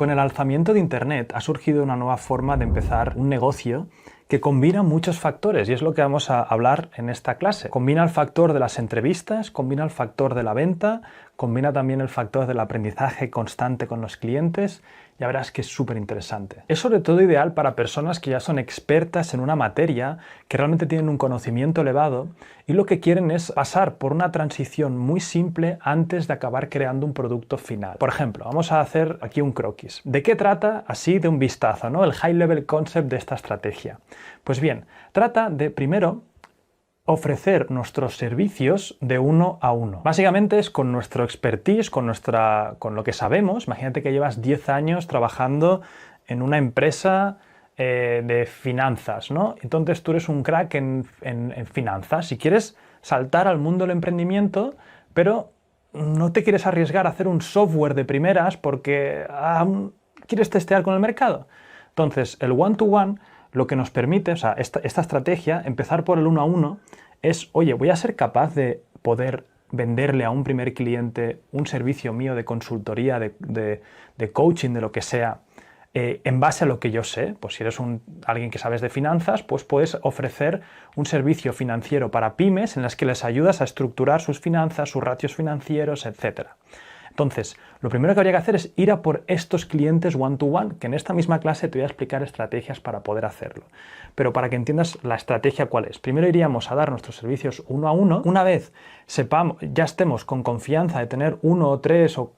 Con el alzamiento de Internet ha surgido una nueva forma de empezar un negocio que combina muchos factores y es lo que vamos a hablar en esta clase. Combina el factor de las entrevistas, combina el factor de la venta, combina también el factor del aprendizaje constante con los clientes. Ya verás que es súper interesante. Es sobre todo ideal para personas que ya son expertas en una materia, que realmente tienen un conocimiento elevado y lo que quieren es pasar por una transición muy simple antes de acabar creando un producto final. Por ejemplo, vamos a hacer aquí un croquis. ¿De qué trata? Así de un vistazo, ¿no? El high level concept de esta estrategia. Pues bien, trata de primero ofrecer nuestros servicios de uno a uno. Básicamente es con nuestro expertise, con lo que sabemos. Imagínate que llevas 10 años trabajando en una empresa de finanzas, ¿no? Entonces tú eres un crack en finanzas. Si quieres saltar al mundo del emprendimiento, pero no te quieres arriesgar a hacer un software de primeras porque quieres testear con el mercado. Entonces, el one-to-one lo que nos permite, o sea, esta estrategia, empezar por el uno a uno, es, oye, voy a ser capaz de poder venderle a un primer cliente un servicio mío de consultoría, de coaching, de lo que sea, en base a lo que yo sé. Pues si eres alguien que sabes de finanzas, pues puedes ofrecer un servicio financiero para pymes en las que les ayudas a estructurar sus finanzas, sus ratios financieros, etc. Entonces, lo primero que habría que hacer es ir a por estos clientes one-to-one, que en esta misma clase te voy a explicar estrategias para poder hacerlo. Pero para que entiendas la estrategia cuál es. Primero iríamos a dar nuestros servicios uno a uno. Una vez sepamos, ya estemos con confianza de tener 1 o 3 o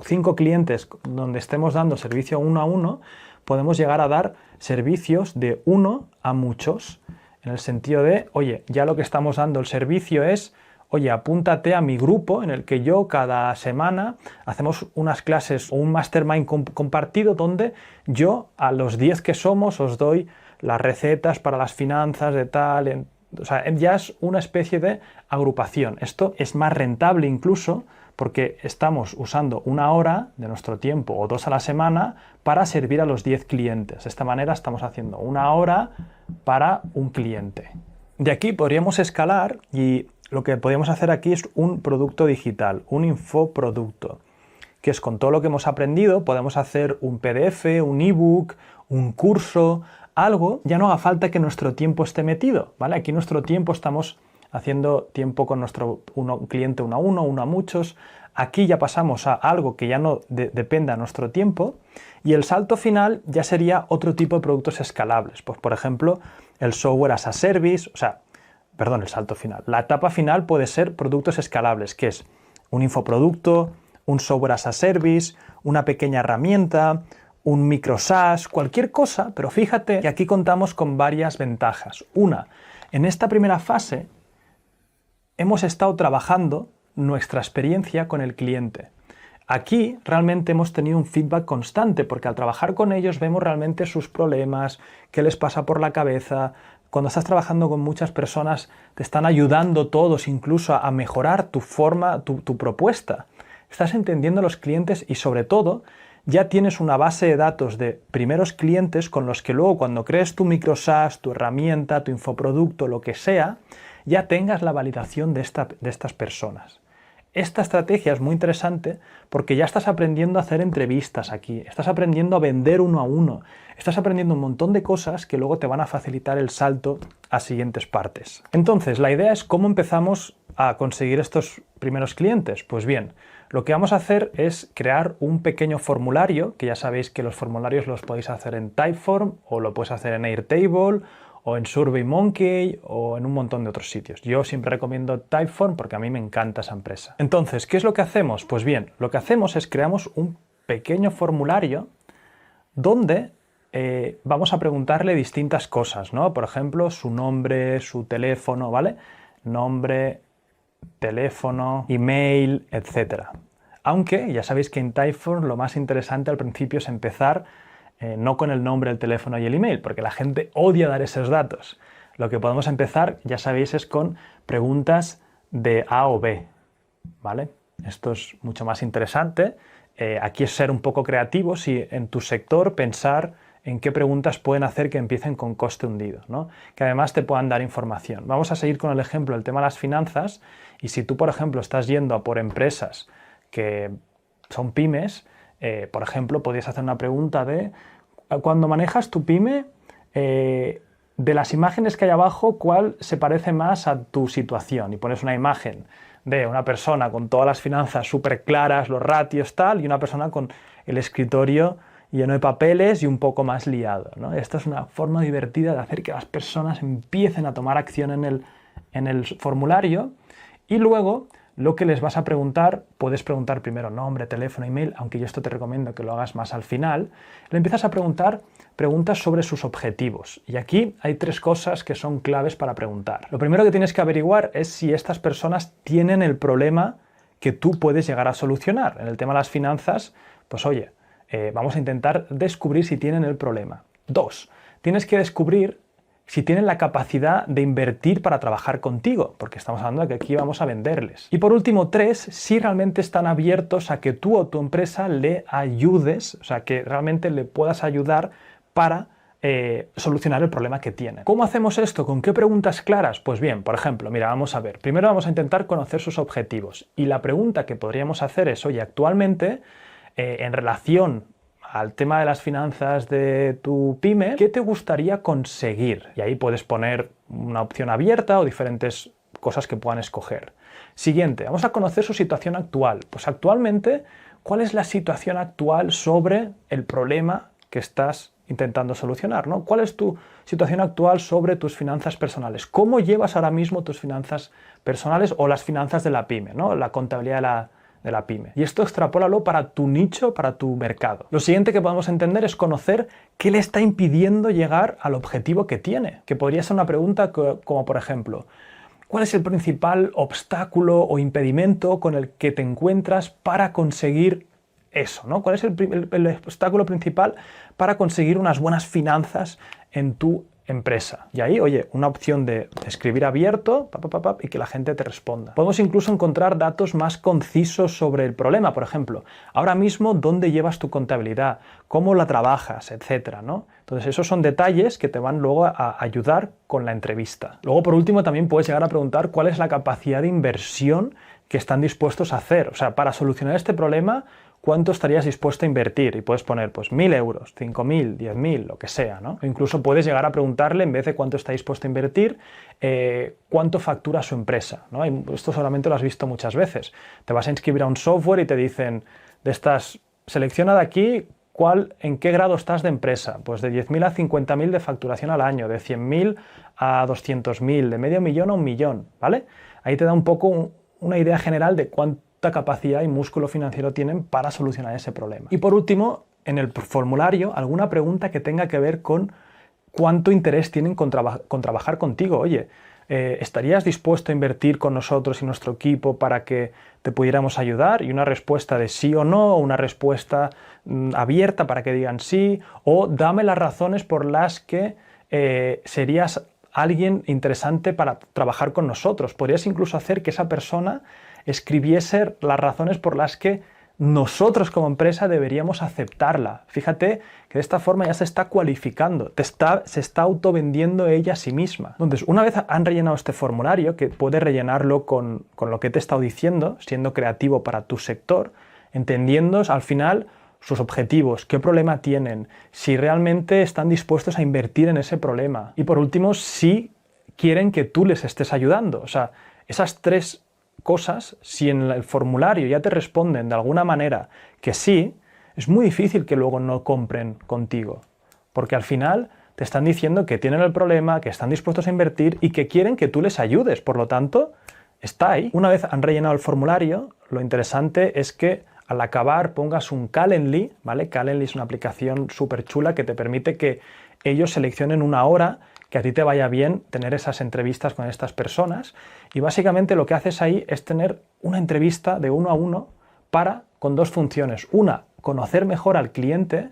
5 clientes donde estemos dando servicio uno a uno, podemos llegar a dar servicios de uno a muchos. En el sentido de, oye, ya lo que estamos dando el servicio es, oye, apúntate a mi grupo en el que yo cada semana hacemos unas clases o un mastermind compartido donde yo a los 10 que somos os doy las recetas para las finanzas de tal. O sea, ya es una especie de agrupación. Esto es más rentable incluso porque estamos usando 1 hora de nuestro tiempo o 2 a la semana para servir a los 10 clientes. De esta manera estamos haciendo 1 hora para un cliente. De aquí podríamos escalar y lo que podríamos hacer aquí es un producto digital, un infoproducto, que es con todo lo que hemos aprendido, podemos hacer un PDF, un ebook, un curso, algo, ya no haga falta que nuestro tiempo esté metido, ¿vale? Aquí nuestro tiempo estamos haciendo tiempo con nuestro cliente uno a muchos. Aquí ya pasamos a algo que ya no dependa de nuestro tiempo y el salto final ya sería otro tipo de productos escalables. Pues, por ejemplo, el software as a service, el salto final. La etapa final puede ser productos escalables, que es un infoproducto, un software as a service, una pequeña herramienta, un micro SaaS, cualquier cosa, pero fíjate que aquí contamos con varias ventajas. Una, en esta primera fase hemos estado trabajando nuestra experiencia con el cliente. Aquí realmente hemos tenido un feedback constante porque al trabajar con ellos vemos realmente sus problemas, qué les pasa por la cabeza. Cuando estás trabajando con muchas personas te están ayudando todos incluso a mejorar tu forma, tu propuesta. Estás entendiendo a los clientes y sobre todo ya tienes una base de datos de primeros clientes con los que luego cuando crees tu micro SaaS, tu herramienta, tu infoproducto, lo que sea, ya tengas la validación de estas personas. Esta estrategia es muy interesante porque ya estás aprendiendo a hacer entrevistas aquí, estás aprendiendo a vender uno a uno, estás aprendiendo un montón de cosas que luego te van a facilitar el salto a siguientes partes. Entonces, la idea es cómo empezamos a conseguir estos primeros clientes. Pues bien, lo que vamos a hacer es crear un pequeño formulario, que ya sabéis que los formularios los podéis hacer en Typeform o lo puedes hacer en Airtable o en SurveyMonkey o en un montón de otros sitios. Yo siempre recomiendo Typeform porque a mí me encanta esa empresa. Entonces, ¿qué es lo que hacemos? Pues bien, lo que hacemos es creamos un pequeño formulario donde vamos a preguntarle distintas cosas, ¿no? Por ejemplo, su nombre, su teléfono, ¿vale? Nombre, teléfono, email, etc. Aunque ya sabéis que en Typeform lo más interesante al principio es empezar no con el nombre, el teléfono y el email, porque la gente odia dar esos datos. Lo que podemos empezar, ya sabéis, es con preguntas de A o B, ¿vale? Esto es mucho más interesante. Aquí es ser un poco creativos y en tu sector pensar en qué preguntas pueden hacer que empiecen con coste hundido, ¿no? Que además te puedan dar información. Vamos a seguir con el ejemplo del tema de las finanzas y si tú, por ejemplo, estás yendo a por empresas que son pymes, Por ejemplo, podrías hacer una pregunta de, cuando manejas tu pyme, de las imágenes que hay abajo, ¿cuál se parece más a tu situación? Y pones una imagen de una persona con todas las finanzas súper claras, los ratios, tal, y una persona con el escritorio lleno de papeles y un poco más liado, ¿no? Esta es una forma divertida de hacer que las personas empiecen a tomar acción en el formulario, y luego lo que les vas a preguntar, puedes preguntar primero nombre, teléfono, email, aunque yo esto te recomiendo que lo hagas más al final. Le empiezas a preguntar preguntas sobre sus objetivos. Y aquí hay 3 cosas que son claves para preguntar. Lo primero que tienes que averiguar es si estas personas tienen el problema que tú puedes llegar a solucionar. En el tema de las finanzas, pues oye, vamos a intentar descubrir si tienen el problema. 2, tienes que descubrir si tienen la capacidad de invertir para trabajar contigo, porque estamos hablando de que aquí vamos a venderles. Y por último, 3, si realmente están abiertos a que tú o tu empresa le ayudes, o sea, que realmente le puedas ayudar para solucionar el problema que tienen. ¿Cómo hacemos esto? ¿Con qué preguntas claras? Pues bien, por ejemplo, mira, vamos a ver. Primero vamos a intentar conocer sus objetivos. Y la pregunta que podríamos hacer es, oye, actualmente, en relación al tema de las finanzas de tu pyme, ¿qué te gustaría conseguir? Y ahí puedes poner una opción abierta o diferentes cosas que puedan escoger. Siguiente, vamos a conocer su situación actual. Pues actualmente, ¿cuál es la situación actual sobre el problema que estás intentando solucionar, ¿no? ¿Cuál es tu situación actual sobre tus finanzas personales? ¿Cómo llevas ahora mismo tus finanzas personales o las finanzas de la pyme, ¿no? La contabilidad de la pyme. Y esto extrapólalo para tu nicho, para tu mercado. Lo siguiente que podemos entender es conocer qué le está impidiendo llegar al objetivo que tiene. Que podría ser una pregunta como, por ejemplo, ¿cuál es el principal obstáculo o impedimento con el que te encuentras para conseguir eso, ¿no? ¿Cuál es el obstáculo principal para conseguir unas buenas finanzas en tu empresa? Y ahí, oye, una opción de escribir abierto y que la gente te responda. Podemos incluso encontrar datos más concisos sobre el problema. Por ejemplo, ahora mismo, ¿dónde llevas tu contabilidad? ¿Cómo la trabajas? Etcétera, ¿no? Entonces, esos son detalles que te van luego a ayudar con la entrevista. Luego, por último, también puedes llegar a preguntar cuál es la capacidad de inversión que están dispuestos a hacer. O sea, para solucionar este problema, ¿cuánto estarías dispuesto a invertir? Y puedes poner, pues, 1.000 euros, 5.000, 10.000, lo que sea, ¿no? O incluso puedes llegar a preguntarle, en vez de cuánto está dispuesto a invertir, cuánto factura su empresa, ¿no? Y esto solamente lo has visto muchas veces. Te vas a inscribir a un software y te dicen, selecciona de aquí, ¿en qué grado estás de empresa? Pues de 10.000 a 50.000 de facturación al año, de 100.000 a 200.000, de medio millón a 1 millón, ¿vale? Ahí te da un poco una idea general de cuánta capacidad y músculo financiero tienen para solucionar ese problema. Y por último, en el formulario, alguna pregunta que tenga que ver con cuánto interés tienen con trabajar contigo. Oye, ¿estarías dispuesto a invertir con nosotros y nuestro equipo para que te pudiéramos ayudar? Y una respuesta de sí o no, o una respuesta abierta para que digan sí, o dame las razones por las que serías alguien interesante para trabajar con nosotros. Podrías incluso hacer que esa persona escribiese las razones por las que nosotros como empresa deberíamos aceptarla. Fíjate que de esta forma ya se está cualificando, se está autovendiendo ella a sí misma. Entonces, una vez han rellenado este formulario, que puedes rellenarlo con lo que te he estado diciendo, siendo creativo para tu sector, entendiendo al final sus objetivos, qué problema tienen, si realmente están dispuestos a invertir en ese problema. Y por último, si quieren que tú les estés ayudando. O sea, esas 3 cosas, si en el formulario ya te responden de alguna manera que sí, es muy difícil que luego no compren contigo, porque al final te están diciendo que tienen el problema, que están dispuestos a invertir y que quieren que tú les ayudes. Por lo tanto, está ahí. Una vez han rellenado el formulario, lo interesante es que al acabar pongas un Calendly, ¿vale? Calendly es una aplicación súper chula que te permite que ellos seleccionen una hora que a ti te vaya bien tener esas entrevistas con estas personas, y básicamente lo que haces ahí es tener una entrevista de 1 a 1 con 2 funciones. Una, conocer mejor al cliente,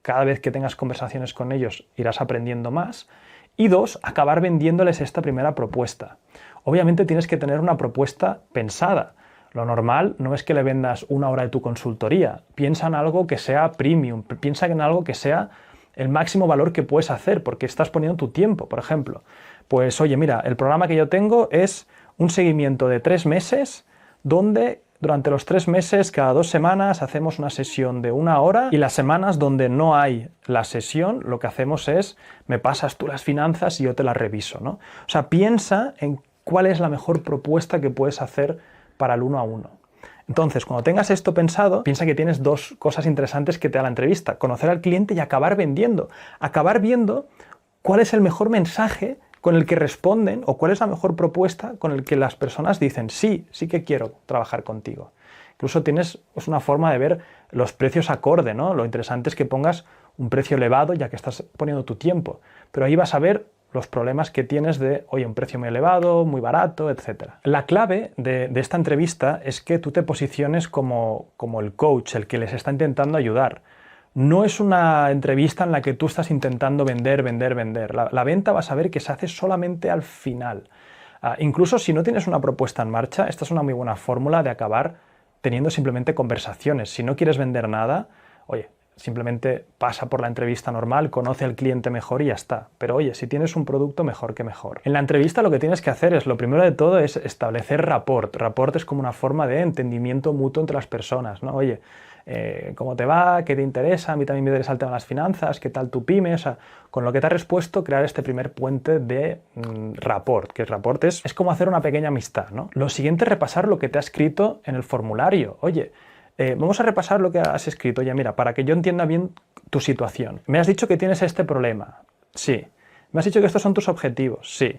cada vez que tengas conversaciones con ellos irás aprendiendo más, y 2, acabar vendiéndoles esta primera propuesta. Obviamente tienes que tener una propuesta pensada. Lo normal no es que le vendas 1 hora de tu consultoría, piensa en algo que sea premium, piensa en algo que sea el máximo valor que puedes hacer, porque estás poniendo tu tiempo. Por ejemplo, pues oye, mira, el programa que yo tengo es un seguimiento de 3 meses donde durante los 3 meses, cada 2 semanas, hacemos una sesión de 1 hora y las semanas donde no hay la sesión, lo que hacemos es, me pasas tú las finanzas y yo te las reviso, ¿no? O sea, piensa en cuál es la mejor propuesta que puedes hacer para el 1 a 1. Entonces, cuando tengas esto pensado, piensa que tienes 2 cosas interesantes que te da la entrevista. Conocer al cliente y acabar vendiendo. Acabar viendo cuál es el mejor mensaje con el que responden o cuál es la mejor propuesta con el que las personas dicen sí, sí que quiero trabajar contigo. Incluso tienes una forma de ver los precios acorde, ¿no? Lo interesante es que pongas un precio elevado ya que estás poniendo tu tiempo. Pero ahí vas a ver los problemas que tienes de, oye, un precio muy elevado, muy barato, etc. La clave de esta entrevista es que tú te posiciones como el coach, el que les está intentando ayudar. No es una entrevista en la que tú estás intentando vender. La venta vas a ver que se hace solamente al final. Incluso si no tienes una propuesta en marcha, esta es una muy buena fórmula de acabar teniendo simplemente conversaciones. Si no quieres vender nada, oye, simplemente pasa por la entrevista normal, conoce al cliente mejor y ya está. Pero oye, si tienes un producto, mejor que mejor. En la entrevista lo que tienes que hacer es, lo primero de todo, es establecer rapport. Rapport es como una forma de entendimiento mutuo entre las personas, ¿no? Oye, ¿cómo te va? ¿Qué te interesa? A mí también me interesa el tema de las finanzas. ¿Qué tal tu pyme? O sea, con lo que te has respuesto, crear este primer puente de rapport, que el rapport es como hacer una pequeña amistad, ¿no? Lo siguiente es repasar lo que te ha escrito en el formulario. Oye, vamos a repasar lo que has escrito. Oye, mira, para que yo entienda bien tu situación. Me has dicho que tienes este problema. Sí. Me has dicho que estos son tus objetivos. Sí.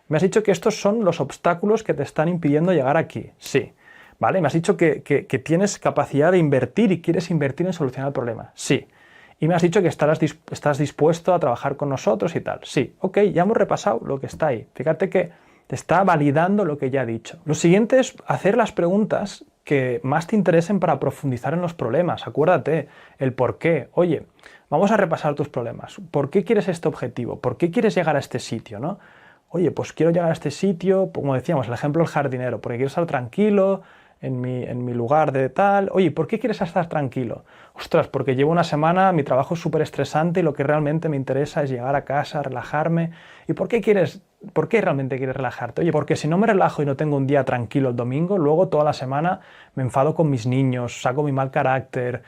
Me has dicho que estos son los obstáculos que te están impidiendo llegar aquí. Sí. ¿Vale? Me has dicho que tienes capacidad de invertir y quieres invertir en solucionar el problema. Sí. Y me has dicho que estás dispuesto a trabajar con nosotros y tal. Sí. Ok, ya hemos repasado lo que está ahí. Fíjate que te está validando lo que ya ha dicho. Lo siguiente es hacer las preguntas que más te interesen para profundizar en los problemas. Acuérdate, el por qué. Oye, vamos a repasar tus problemas. ¿Por qué quieres este objetivo? ¿Por qué quieres llegar a este sitio, ¿no? Oye, pues quiero llegar a este sitio, como decíamos, el ejemplo del jardinero, porque quiero estar tranquilo en mi lugar de tal. Oye, ¿por qué quieres estar tranquilo? Ostras, porque llevo una semana, mi trabajo es súper estresante y lo que realmente me interesa es llegar a casa, relajarme. ¿Y por qué realmente quieres relajarte? Oye, porque si no me relajo y no tengo un día tranquilo el domingo, luego toda la semana me enfado con mis niños, saco mi mal carácter,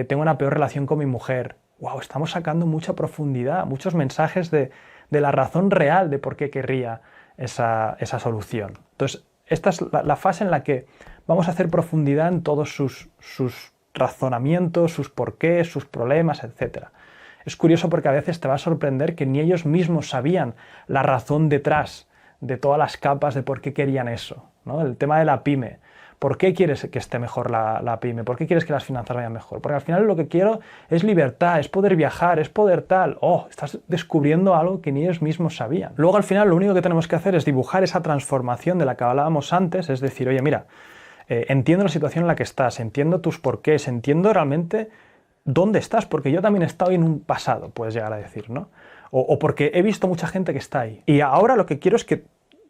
tengo una peor relación con mi mujer. Wow, estamos sacando mucha profundidad, muchos mensajes de la razón real de por qué querría esa solución. Entonces, esta es la fase en la que vamos a hacer profundidad en todos sus razonamientos, sus porqués, sus problemas, etc. Es curioso porque a veces te va a sorprender que ni ellos mismos sabían la razón detrás de todas las capas de por qué querían eso, ¿no? El tema de la pyme. ¿Por qué quieres que esté mejor la pyme? ¿Por qué quieres que las finanzas vayan mejor? Porque al final lo que quiero es libertad, es poder viajar, es poder tal. Oh, estás descubriendo algo que ni ellos mismos sabían. Luego al final lo único que tenemos que hacer es dibujar esa transformación de la que hablábamos antes, es decir, oye, mira, entiendo la situación en la que estás, entiendo tus porqués, entiendo realmente dónde estás, porque yo también he estado en un pasado, puedes llegar a decir, ¿no? O porque he visto mucha gente que está ahí. Y ahora lo que quiero es que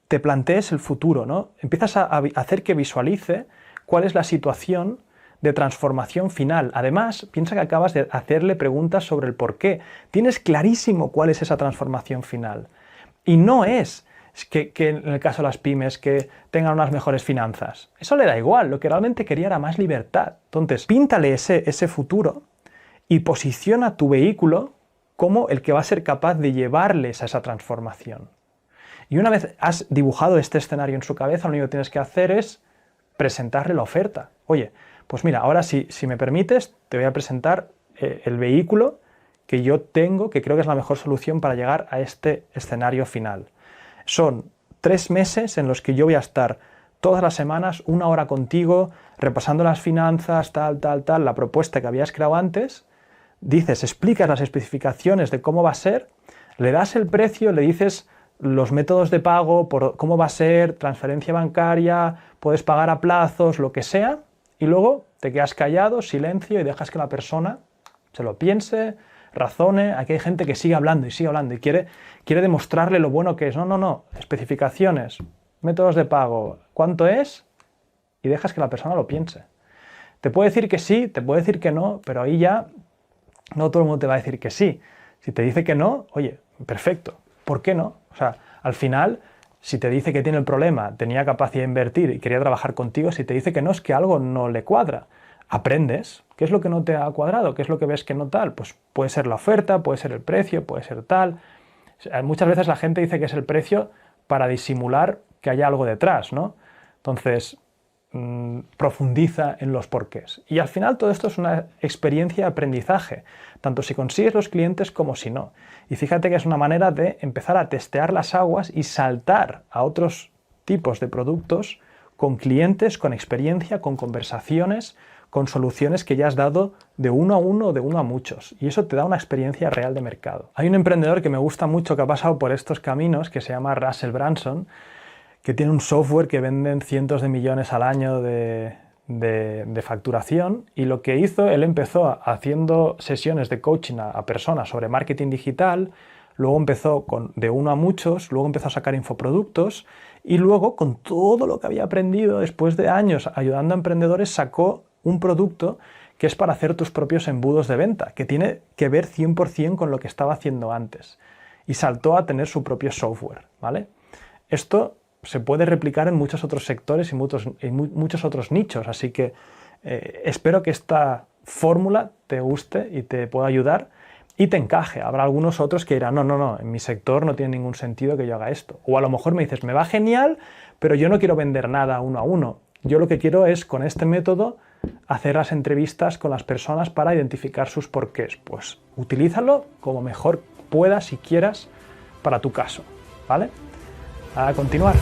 te plantees el futuro, ¿no? Empiezas a hacer que visualice cuál es la situación de transformación final. Además, piensa que acabas de hacerle preguntas sobre el por qué. Tienes clarísimo cuál es esa transformación final. Y no es que en el caso de las pymes que tengan unas mejores finanzas. Eso le da igual, lo que realmente quería era más libertad. Entonces, píntale ese futuro y posiciona tu vehículo como el que va a ser capaz de llevarles a esa transformación. Y una vez has dibujado este escenario en su cabeza, lo único que tienes que hacer es presentarle la oferta. Oye, pues mira, ahora si me permites, te voy a presentar el vehículo que yo tengo, que creo que es la mejor solución para llegar a este escenario final. Son 3 meses en los que yo voy a estar todas las semanas, 1 hora contigo, repasando las finanzas, tal, la propuesta que habías creado antes. Dices, explicas las especificaciones de cómo va a ser, le das el precio, le dices los métodos de pago, por cómo va a ser, transferencia bancaria, puedes pagar a plazos, lo que sea, y luego te quedas callado, silencio, y dejas que la persona se lo piense, razone. Aquí hay gente que sigue hablando y quiere demostrarle lo bueno que es. No, especificaciones, métodos de pago, ¿cuánto es? Y dejas que la persona lo piense. Te puede decir que sí, te puede decir que no, pero ahí ya no todo el mundo te va a decir que sí. Si te dice que no, oye, perfecto, ¿por qué no? O sea, al final Si te dice que tiene el problema, tenía capacidad de invertir y quería trabajar contigo, si te dice que no, es que algo no le cuadra. Aprendes. ¿Qué es lo que no te ha cuadrado? ¿Qué es lo que ves que no tal? Pues puede ser la oferta, puede ser el precio, puede ser tal. Muchas veces la gente dice que es el precio para disimular que haya algo detrás, ¿no? Entonces, profundiza en los porqués. Y al final todo esto es una experiencia de aprendizaje, tanto si consigues los clientes como si no. Y fíjate que es una manera de empezar a testear las aguas y saltar a otros tipos de productos con clientes, con experiencia, con conversaciones, con soluciones que ya has dado de uno a uno o de uno a muchos. Y eso te da una experiencia real de mercado. Hay un emprendedor que me gusta mucho que ha pasado por estos caminos, que se llama Russell Brunson, que tiene un software que venden cientos de millones al año de facturación, y lo que hizo, él empezó haciendo sesiones de coaching a personas sobre marketing digital, luego empezó de uno a muchos, luego empezó a sacar infoproductos y luego con todo lo que había aprendido después de años ayudando a emprendedores sacó un producto que es para hacer tus propios embudos de venta, que tiene que ver 100% con lo que estaba haciendo antes, y saltó a tener su propio software, ¿vale? Esto se puede replicar en muchos otros sectores y muchos otros nichos, así que espero que esta fórmula te guste y te pueda ayudar y te encaje. Habrá algunos otros que dirán, no, en mi sector no tiene ningún sentido que yo haga esto. O a lo mejor me dices, me va genial, pero yo no quiero vender nada uno a uno. Yo lo que quiero es, con este método, hacer las entrevistas con las personas para identificar sus porqués. Pues utilízalo como mejor puedas y quieras para tu caso, ¿vale? A continuar.